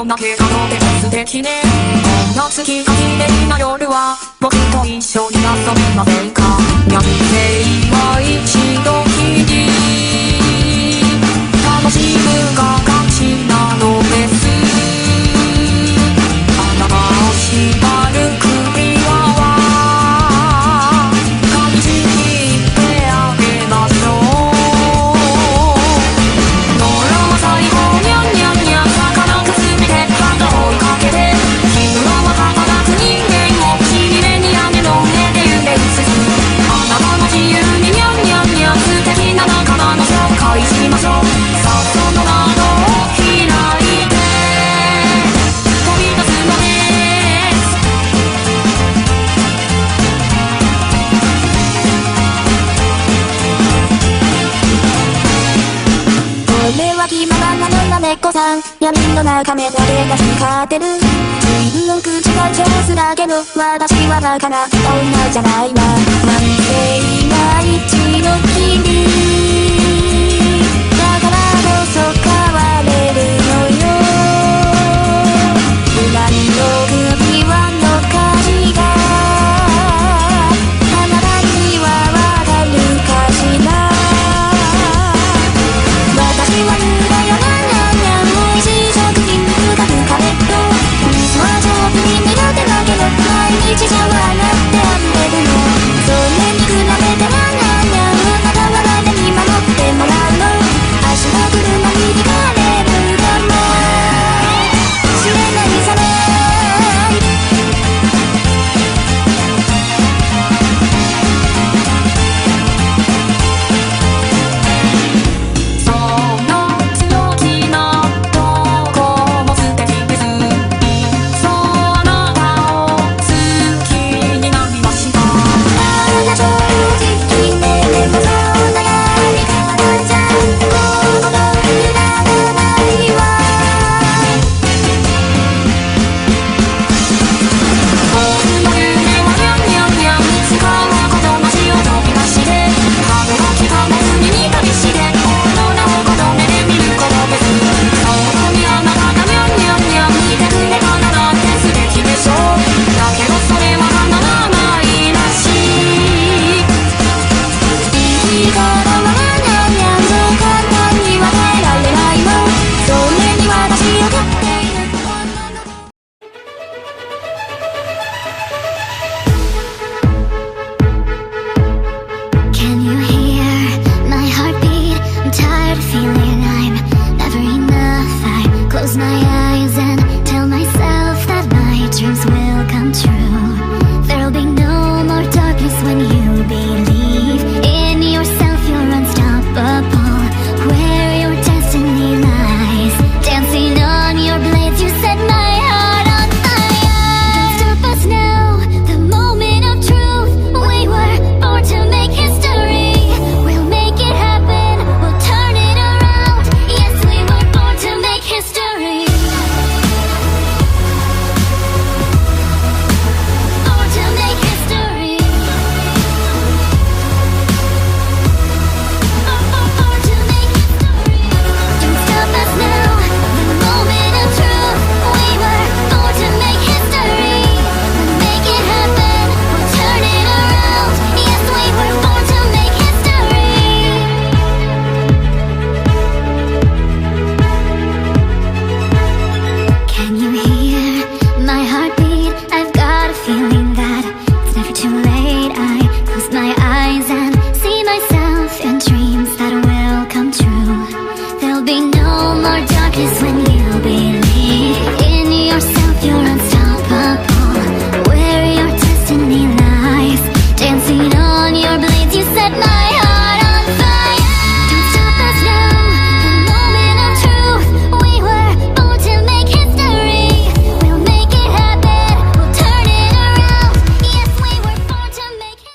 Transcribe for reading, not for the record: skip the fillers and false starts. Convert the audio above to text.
よなけたので素敵ね。夏日が綺麗な夜は僕と一緒に遊びませんか。やって今一度きり楽しむが勝ちなのです。あなたを縛る首輪は感じ切ってあげましょう。ノラは最後にゃんにゃんにゃん魚かすめて肌を追いかけて、ヒムラは働く人間をしびれに雨の上で夢うつつ、あなたも自由ににゃんにゃんにゃん素敵な仲間の紹介しましょう。さあその窓を開いて飛び出すのです。俺は気ままなのな猫さん、闇の中目だけが光ってる。自分の口が上手だけど私はバカな女じゃないわ。慢性な一の君だからこそ変われるのよ。無難の首輪の舵があなたにはわかるかしら。私は言うだよなにゃんにゃん、美味しい食品深くカレット。水は上手に苦手だけど毎日シャワーなってあげるの。それに比べてはにゃんにゃん、あなたは誰に守ってもらうの。明日の車に惹かれるかもしれないさね。その強気なとこも素敵です。そうあなたを好きになりました。あなた正直ね、でもそんなやり方じゃ心くだらないわ。僕の夢はにゃんにゃんにゃん、いつかはこの街を飛び出して春の来た夏に旅してこの名をこの目で見ることです。そこにあなたがにゃんにゃんにゃんいてくれたらだって素敵でしょ。だけどそれは叶わないらしい。いいからはにゃんにゃん、そう簡単には変えられないの。それに私を飼っている女の子。Can you hear my heartbeat? I'm tired of feeling I'm never enough. I close my eyes and tell myself that my dreams will come true. There'll be no more darkness when you believe in yourself. You're unstoppable. Where your destiny lies, dancing on your blades, you set my heart on fire. Don't stop us now, the moment of truth. We were born to make history. We'll make it happen, we'll turn it around. Yes, we were born to make history. Born to make history. Born to make history. Don't stop us now, the moment of truth. We were born to make history. We'll make it happen, we'll turn it around. Yes, we were born to make history. Can you hear my heartbeat? I've got a feeling that it's never too late. I close my eyes and see myself in dreams that will come true. There'll be no more darkness when